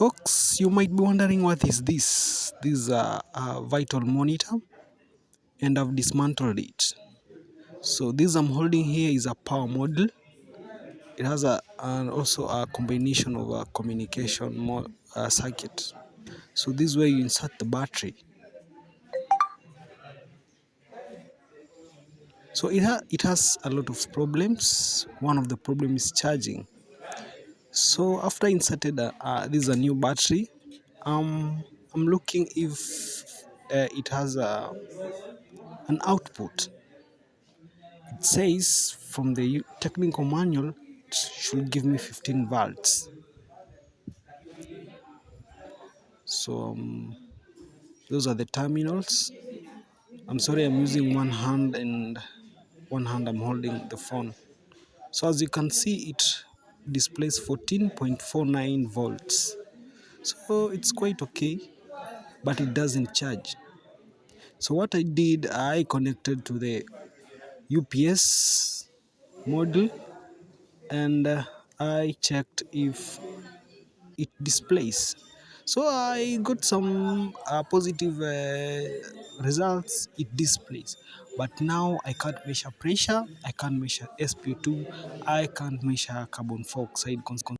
Folks, you might be wondering what is this? This is a vital monitor, and I've dismantled it. So this I'm holding here is a power module. It has also a combination of a communication circuit. So this way you insert the battery. So it has a lot of problems. One of the problems is charging. So after I inserted this is a new battery. I'm looking if it has an output. It says from the technical manual it should give me 15 volts. So those are the terminals. I'm sorry, I'm using one hand, and one hand I'm holding the phone. So as you can see, it displays 14.49 volts. So it's quite okay, but it doesn't charge. So what I did, I connected to the UPS module, and I checked if it displays. So I got some positive results. It displays, but now I can't measure pressure, I can't measure sp2, I can't measure carbon dioxide